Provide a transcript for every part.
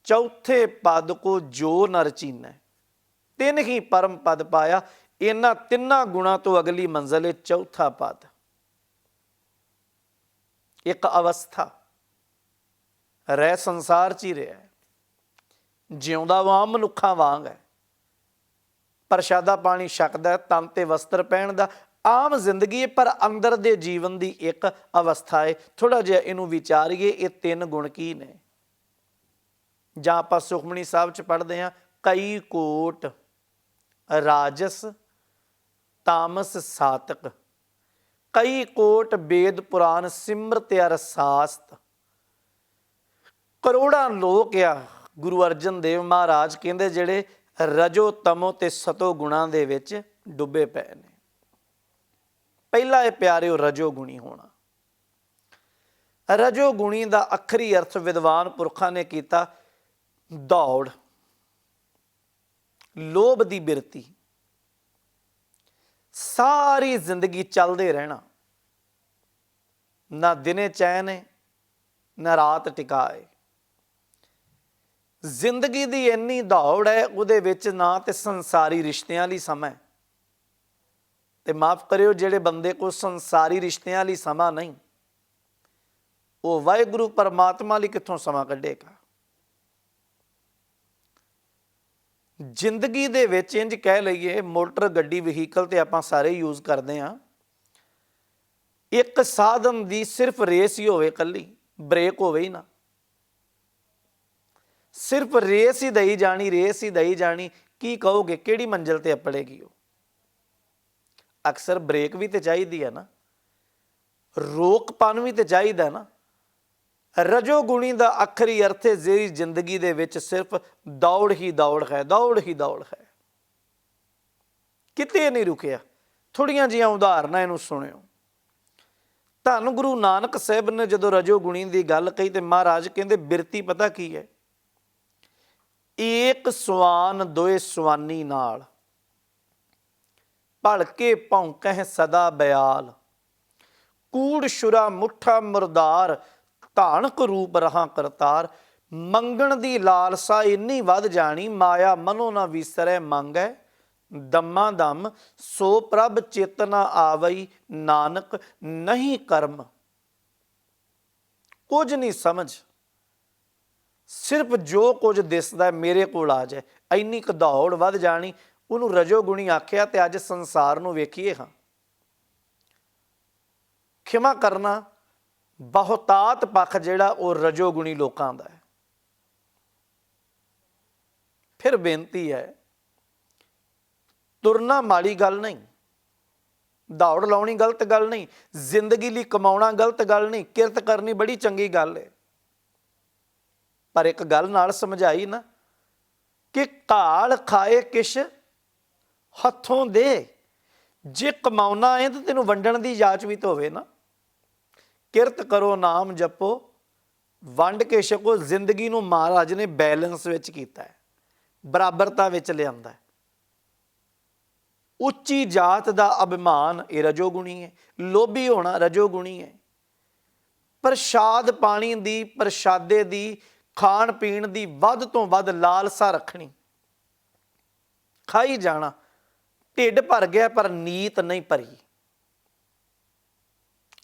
चौथे पद को जो नर चीनै, तिन ही परम पद पाया। इन्हां तिन्हां गुणां तो अगली मंजिल है चौथा पद। एक अवस्था रह संसार च ही रहा है, जिउंदा वा मनुखा वांग है, प्रशादा पानी छकदा, तन ते वस्त्र पहनदा, आम जिंदगी है, पर अंदर दे जीवन की एक अवस्था है। थोड़ा जिहा इनू विचारीए, ये तीन गुण की ने? जां आपां सुखमनी साहब च पढ़ते हैं, कई कोट राजस तामस सातक, कई कोट वेद पुराण सिमरत अर सास्त। करोड़ा लोग आ गुरु अर्जन देव महाराज कहते जिहड़े रजो तमो ते सतो गुणां दे विच डुबे पे ने। पहला है प्यारे रजो गुणी होना। रजो गुणी का अखरी अर्थ विद्वान पुरखा ने किया दौड़, लोभ की बिरती, सारी जिंदगी चलते रहना, ना दिने चैन है ना रात टिकाए। जिंदगी की इन्नी दौड़ है, उहदे विच ना तो संसारी रिश्तियां लई समय, ते माफ करियो जिहड़े बंदे को संसारी रिश्तियां लई समा नहीं, वो वाहिगुरू परमात्मा लई कित्थों समा कढेगा। जिंदगी दे विच इंज कह लईए, मोटर गड्डी वहीकल ते आपां सारे यूज़ करते हैं, एक साधन की सिर्फ रेस ही होवे, कल्ली ब्रेक होवे ही ना, सिर्फ रेस ही दई जानी, रेस ही दई जानी। की कहोगे किहड़ी मंजिल ते अपड़ेगी? वो अक्सर ब्रेक भी तो चाहिए है ना, रोकपन भी तो चाहिए ना। रजोगुणी का आखरी अर्थ है जी जिंदगी दे विच सिर्फ दौड़ ही दौड़ है, दौड़ ही दौड़ है, किते नहीं रुकिया। थोड़ियां जिहियां उदाहरणां इहनूं सुणियो। धन गुरु नानक साहब ने जदों रजोगुणी की गल कही तो महाराज कहते बिरती पता की है? एक सवान दोए सवानी नाल, भड़के भौंकह सदा बयाल, कूड़ शुरा मुठा मुरदार, धानक रूप रहा करतार। मंगण दी लालसा इन्नी वध जानी, माया मनो ना विसरै मंगै, दम्मा दम सो प्रभ चित ना आवई, नानक नहीं कर्म। कुछ नहीं समझ, सिर्फ जो कुछ दिसदा मेरे कोल आ जाए, इन्नी क दौड़ वध जानी, उन्होंने रजोगुणी आख्या। तो अज संसार नूं वेखीए हाँ, खिमा करना बहुतात पक्ष जिहड़ा वो रजोगुणी लोकां दा है। फिर बेनती है, तुरना माड़ी गल नहीं, दौड़ लाउणी गलत गल नहीं, जिंदगी लई कमाउणा गलत गल नहीं, किरत करनी बड़ी चंगी गल है। पर एक गल नाल समझाई ना कि घाल खाए किश हथों दे, जे कमाउना है तो तेनों वंडण की जाच भी तो होवे ना। किरत करो नाम जपो वंड के छको, जिंदगी नूं महाराज ने बैलेंस विच कीता है, बराबरता विच लिआंदा है। उच्ची जात का अभिमान ये रजोगुणी है, लोभी होना रजोगुणी है, प्रसाद पानी दी प्रसादे दी खाण पीण दी वध तो वध लालसा रखनी, खाई जाना, ढिड भर गया पर नीत नहीं भरी।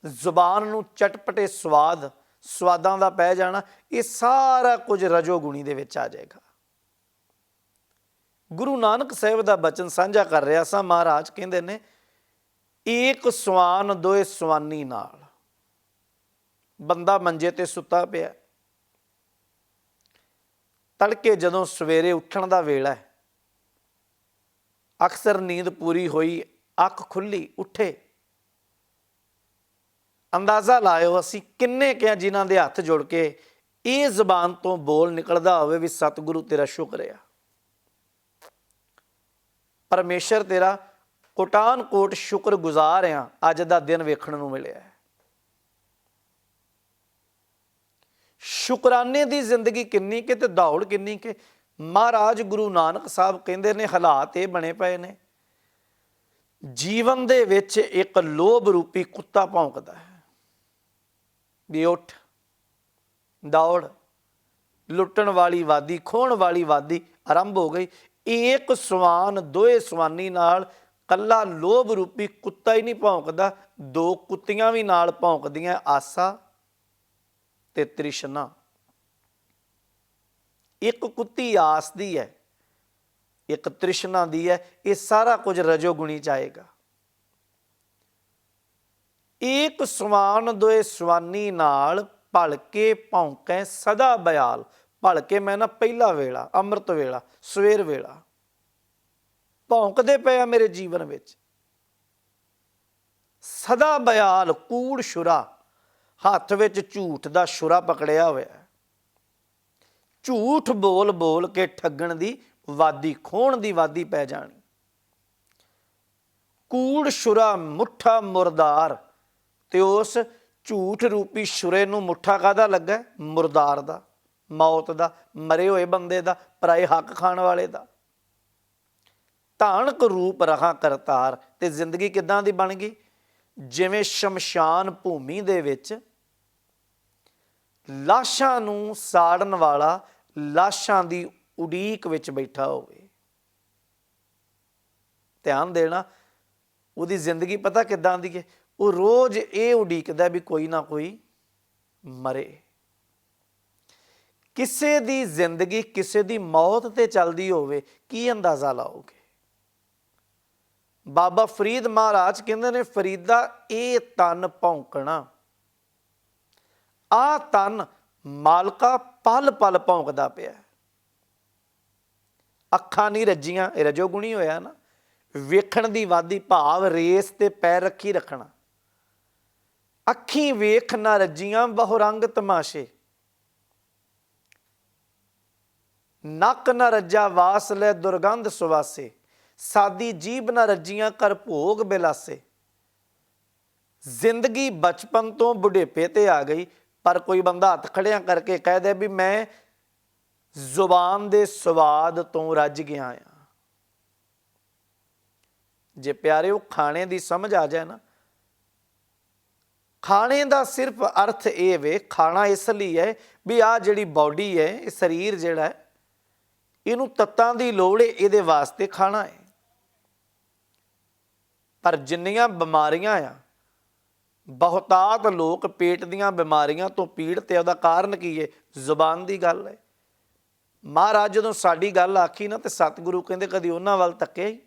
जुबान नूं चटपटे स्वाद स्वादां दा पै जाना, ये सारा कुछ रजोगुणी दे विच आ जाएगा। गुरु नानक साहब का बचन साझा कर रहा सा। महाराज कहते ने एक सवान दोए सवानी नाल, बंदा मंजे ते सुता पिया, तड़के जदों सवेरे उठण दा वेला है, अक्सर नींद पूरी हुई, अख खुली, उठे, अंदाजा लाओ असी किन्ने क्या जिन्हां दे हथ जुड़ के ये जबान तो बोल निकलदा होवे भी सतगुरु तेरा शुक्र है, परमेश्वर तेरा कोटान कोट शुक्र गुजार हाँ, अज दा दिन वेखण नूं मिलिया है। शुकराने की जिंदगी किन्नी के ते दौड़ किन्नी के। महाराज गुरु नानक साहब कहते ने हालात ये बने पे ने, जीवन दे विच एक लोभ रूपी कुत्ता भौंकदा है भी उठ दौड़, लुट्टण वाली वादी, खोहण वाली वादी आरंभ हो गई। एक सवान दोए सवानी नाल कल्ला लोभ रूपी कुत्ता ही नहीं भौंकदा, दो कुत्तियां भी नाल भौंकदियां, आसा ते तृष्णा। एक कुत्ती आस दी है, एक तृष्णा दी है। ये सारा कुछ रजोगुणी च आएगा। एक सवान दोए सवानी नाल भलके भौंकै सदा बयाल। भलके मैं ना पहला वेला, अमृत वेला, सवेर वेला भौंकदे पे आ मेरे जीवन विच। सदा बयाल कूड़ छुरा, हत्थ विच झूठ दा छुरा पकड़िया होया। झूठ बोल बोल के ठगण दी वादी, खोहण दी वादी पै जानी। कूड़ छुरा मुठा मुरदार, ते उस झूठ रूपी छुरे नूं मुठा काहदा लगा? मुरदार दा, मौत दा, मरे होए बंदे दा, पराए हक खाण वाले दा। धानक रूप रहा करतार। ते जिंदगी किदां दी बन गई? जिवें शमशान भूमि दे विच लाशां नूं साड़न वाला लाशां दी उड़ीक विच बैठा होवे। ध्यान देना, उहदी जिंदगी पता किदां दी है? वो रोज ये उड़ीकदा भी कोई ना कोई मरे। किसे दी जिंदगी किसे दी मौत ते चलदी होवे, की अंदाजा लाओगे? बाबा फरीद महाराज कहते ने, फरीदा ये तन भौंकना, आ तन मालका पल पल भौंकदा पिया। अखां नहीं रजियां, रजोगुणी होया ना। वेखण दी वादी, भाव रेस ते पैर रखी रखना। अखी वेख ना रजियां बहुरंग तमाशे, नक न रज्जा वास लै दुर्गंध सुवासे, सादी जीभ न रजियां कर भोग बिलासे। जिंदगी बचपन तो बुढ़ेपे ते आ गई, पर कोई बंदा हथ खड़िया करके कह दे भी मैं जुबान दे स्वाद तो रज गया हाँ। जे प्यारे वो खाने की समझ आ जाए ना, खाने का सिर्फ अर्थ ये वे, खाना इसलिए है भी आ जिहड़ी बॉडी है, शरीर जिहड़ा है, इनू तत्तां दी लोड़ है, इहदे वास्ते खाना है। पर जिन्नियां बीमारियां आ, बहुतात लोग पेट दीयां बीमारियां तो पीड़ित है। उहदा कारण की है? जुबान की गल है। महाराज जदों साडी गल आखी ना, तो सतगुरु कहंदे कदी उन्हां वल तक्किया ही?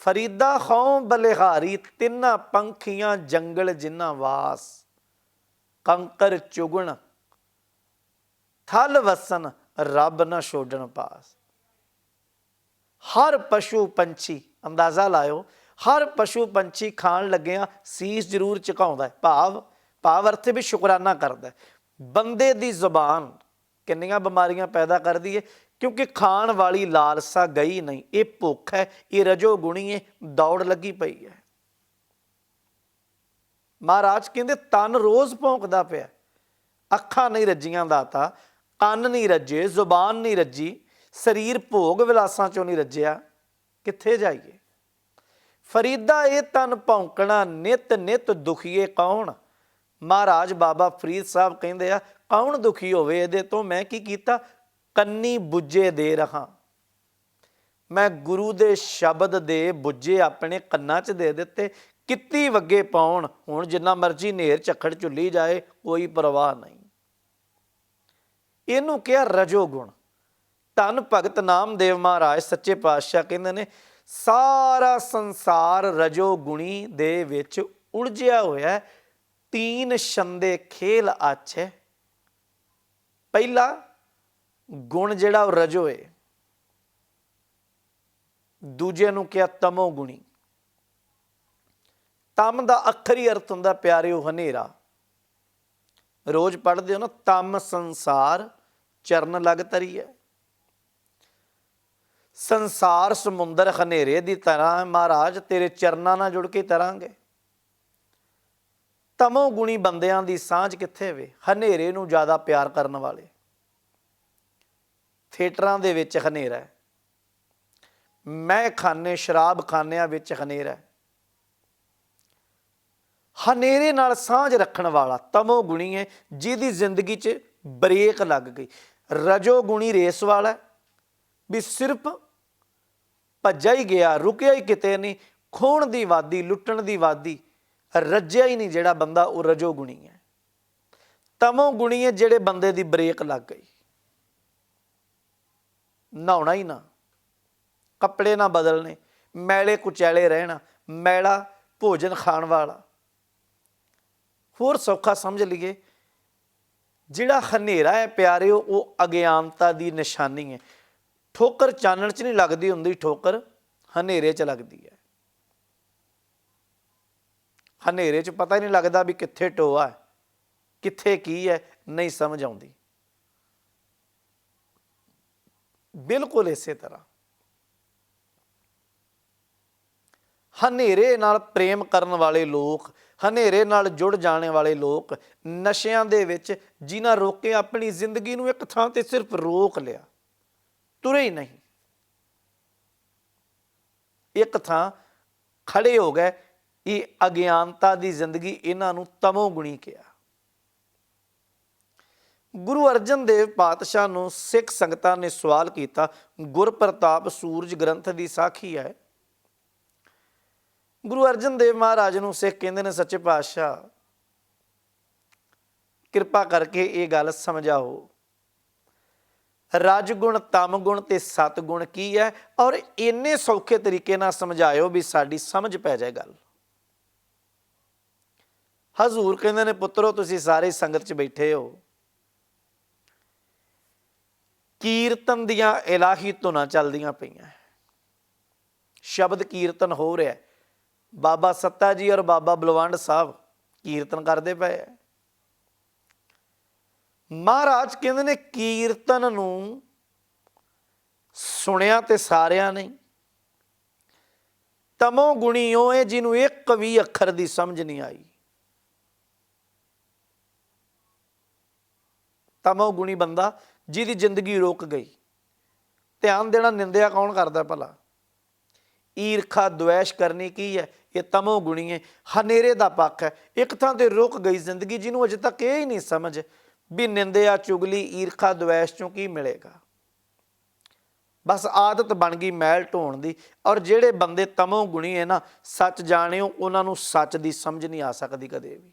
फरीदा खौं बलिहारी, तिन्ना पंखियां जंगल जिन्ना वास। कंकर चुगण थल वसन, रब न छोड़न पास। हर पशु पंछी, अंदाजा लाओ, हर पशु पंछी खाण लग्गिया सीस जरूर झुकाउंदा है, भाव अर्थ भी शुकराना करता है। बंदे दी जुबान किन्नियां बीमारियां पैदा करदी है, क्योंकि खाण वाली लालसा गई नहीं। ये भुख है, ये रजोगुणी है, दौड़ लगी पई है। महाराज कहंदे तन रोज भौंकदा पिया, अखां नहीं रजियां दाता, ਕੰਨ नहीं रजे, जुबान नहीं रजी, शरीर भोग विलासां चों नहीं रजिया, कित्थे जाइए? फरीदा ये तन भौंकना, नित नित दुखीए कौन? महाराज बाबा फरीद साहब कहंदे आ, कौन दुखी होवे इहदे तो? मैं की कीता? कन्नी बुझे दे रहा, मैं गुरु दे शब्द दे बुझे अपने कन्नां च दे दिते, कित्ती वगे पाउण। हुण जिन्ना मर्जी नेर झक्खड़ झुल्ली जाए, कोई परवाह नहीं। इनू क्या? रजोगुण। धन भगत नामदेव महाराज सच्चे पातशाह कहंदे ने, सारा संसार रजोगुणी दे विच उलझिया होया। तीन छंदे खेल आछे। पहला गुण जिहड़ा रजो है, दूजे नूं क्या? तमोगुणी। तम दा अखरी अर्थ हुंदा प्यारिओ हनेरा। रोज पढ़ते हो ना, तम संसार चरण लग तरीए। संसार समुंदर हनेरे की तरह, महाराज तेरे चरनां नाल जुड़ के तरांगे। तमोगुणी बंदियां दी सांझ कित्थे वे? हनेरे नूं ज़्यादा प्यार करन वाले। थिएटरां दे विच हनेरा है, मैं खाने शराब खानिਆਂ विच हनेरा है, ਹਨੇਰੇ ਨਾਲ ਸਾਂਝ ਰੱਖਣ ਵਾਲਾ ਤਮੋ ਗੁਣੀ ਹੈ, ਜਿਹਦੀ ਜ਼ਿੰਦਗੀ 'ਚ ਬ੍ਰੇਕ ਲੱਗ ਗਈ। ਰਜੋ ਗੁਣੀ ਰੇਸ ਵਾਲਾ ਹੈ, ਵੀ ਸਿਰਫ ਭੱਜਾ ਹੀ ਗਿਆ, ਰੁਕਿਆ ਹੀ ਕਿਤੇ ਨਹੀਂ, ਖੋਹਣ ਦੀ ਵਾਦੀ, ਲੁੱਟਣ ਦੀ ਵਾਦੀ, ਰੱਜਿਆ ਹੀ ਨਹੀਂ ਜਿਹੜਾ ਬੰਦਾ, ਉਹ ਰਜੋ ਗੁਣੀ ਹੈ। ਤਮੋ ਗੁਣੀ ਹੈ ਜਿਹੜੇ ਬੰਦੇ ਦੀ ਬ੍ਰੇਕ ਲੱਗ ਗਈ, ਨਹਾਉਣਾ ਹੀ ਨਾ, ਕੱਪੜੇ ਨਾ ਬਦਲਣੇ, ਮੈਲੇ ਕੁਚੈਲੇ ਰਹਿਣਾ, ਮੈਲਾ ਭੋਜਨ ਖਾਣ ਵਾਲਾ। ਹੋਰ ਸੌਖਾ ਸਮਝ ਲਈਏ, ਜਿਹੜਾ ਹਨੇਰਾ ਹੈ ਪਿਆਰਿਓ, ਉਹ ਅਗਿਆਨਤਾ ਦੀ ਨਿਸ਼ਾਨੀ ਹੈ। ਠੋਕਰ ਚਾਨਣ 'ਚ ਨਹੀਂ ਲੱਗਦੀ ਹੁੰਦੀ, ਠੋਕਰ ਹਨੇਰੇ 'ਚ ਲੱਗਦੀ ਹੈ। ਹਨੇਰੇ 'ਚ ਪਤਾ ਹੀ ਨਹੀਂ ਲੱਗਦਾ ਵੀ ਕਿੱਥੇ ਟੋਆ ਹੈ, ਕਿੱਥੇ ਕੀ ਹੈ, ਨਹੀਂ ਸਮਝ ਆਉਂਦੀ। ਬਿਲਕੁਲ ਇਸੇ ਤਰ੍ਹਾਂ ਹਨੇਰੇ ਨਾਲ ਪ੍ਰੇਮ ਕਰਨ ਵਾਲੇ ਲੋਕ, ਹਨੇਰੇ ਨਾਲ ਜੁੜ ਜਾਣੇ ਵਾਲੇ ਲੋਕ, ਨਸ਼ਿਆਂ ਦੇ ਵਿੱਚ ਜਿਨ੍ਹਾਂ ਰੋਕੇ ਆਪਣੀ ਜ਼ਿੰਦਗੀ ਨੂੰ ਇੱਕ ਥਾਂ ਤੇ ਸਿਰਫ ਰੋਕ ਲਿਆ, ਤੁਰੇ ਹੀ ਨਹੀਂ, ਇੱਕ ਥਾਂ ਖੜੇ ਹੋ ਗਏ। ਇਹ ਅਗਿਆਨਤਾ ਦੀ ਜ਼ਿੰਦਗੀ, ਇਹਨਾਂ ਨੂੰ ਤਮੋ ਗੁਣੀ ਕਿਹਾ। ਗੁਰੂ ਅਰਜਨ ਦੇਵ ਪਾਤਸ਼ਾਹ ਨੂੰ ਸਿੱਖ ਸੰਗਤਾਂ ਨੇ ਸਵਾਲ ਕੀਤਾ, ਗੁਰਪ੍ਰਤਾਪ ਸੂਰਜ ਗ੍ਰੰਥ ਦੀ ਸਾਖੀ ਹੈ। ਗੁਰੂ ਅਰਜਨ ਦੇਵ ਮਹਾਰਾਜ ਨੂੰ ਸਿੱਖ ਕਹਿੰਦੇ ਨੇ, ਸੱਚੇ ਪਾਤਸ਼ਾਹ ਕਿਰਪਾ ਕਰਕੇ ਇਹ ਗੱਲ ਸਮਝਾਓ, ਰਜਗੁਣ, ਤਮ ਗੁਣ ਤੇ ਸਤਗੁਣ ਕੀ ਹੈ, ਔਰ ਇੰਨੇ ਸੌਖੇ ਤਰੀਕੇ ਨਾਲ ਸਮਝਾਇਓ ਵੀ ਸਾਡੀ ਸਮਝ ਪੈ ਜਾਏ ਗੱਲ। ਹਜ਼ੂਰ ਕਹਿੰਦੇ ਨੇ, ਪੁੱਤਰੋ ਤੁਸੀਂ ਸਾਰੇ ਸੰਗਤ 'ਚ ਬੈਠੇ ਹੋ, ਕੀਰਤਨ ਦੀਆਂ ਇਲਾਹੀ ਧੁਨਾਂ ਚੱਲਦੀਆਂ ਪਈਆਂ, ਸ਼ਬਦ ਕੀਰਤਨ ਹੋ ਰਿਹਾ, ਬਾਬਾ ਸੱਤਾ ਜੀ ਔਰ ਬਾਬਾ ਬਲਵੰਡ ਸਾਹਿਬ ਕੀਰਤਨ ਕਰਦੇ ਪਏ ਹੈ। ਮਹਾਰਾਜ ਕਹਿੰਦੇ ਨੇ, ਕੀਰਤਨ ਨੂੰ ਸੁਣਿਆ ਤੇ ਸਾਰਿਆਂ ਨੇ। ਤਮੋ ਗੁਣੀ ਉਹ ਹੈ ਜਿਹਨੂੰ ਇੱਕ ਵੀ ਅੱਖਰ ਦੀ ਸਮਝ ਨਹੀਂ ਆਈ। ਤਮੋ ਗੁਣੀ ਬੰਦਾ ਜਿਹਦੀ ਜ਼ਿੰਦਗੀ ਰੁਕ ਗਈ। ਧਿਆਨ ਦੇਣਾ, ਨਿੰਦਿਆ ਕੌਣ ਕਰਦਾ ਭਲਾ? ਈਰਖਾ ਦੁਐਸ਼ ਕਰਨੀ ਕੀ ਹੈ? ਇਹ ਤਮੋ ਗੁਣੀ ਹੈ, ਹਨੇਰੇ ਦਾ ਪੱਖ ਹੈ। ਇੱਕ ਥਾਂ ਤੇ ਰੁਕ ਗਈ ਜ਼ਿੰਦਗੀ, ਜਿਹਨੂੰ ਅਜੇ ਤੱਕ ਇਹ ਹੀ ਨਹੀਂ ਸਮਝ ਵੀ ਨਿੰਦਿਆ, ਚੁਗਲੀ, ਈਰਖਾ ਦੁਐਸ਼ ਚੋਂ ਕੀ ਮਿਲੇਗਾ। ਬਸ ਆਦਤ ਬਣ ਗਈ ਮੈਲ ਢੋਣ ਦੀ। ਔਰ ਜਿਹੜੇ ਬੰਦੇ ਤਮੋ ਗੁਣੀ ਹੈ ਨਾ, ਸੱਚ ਜਾਣਿਓ, ਉਹਨਾਂ ਨੂੰ ਸੱਚ ਦੀ ਸਮਝ ਨਹੀਂ ਆ ਸਕਦੀ ਕਦੇ ਵੀ।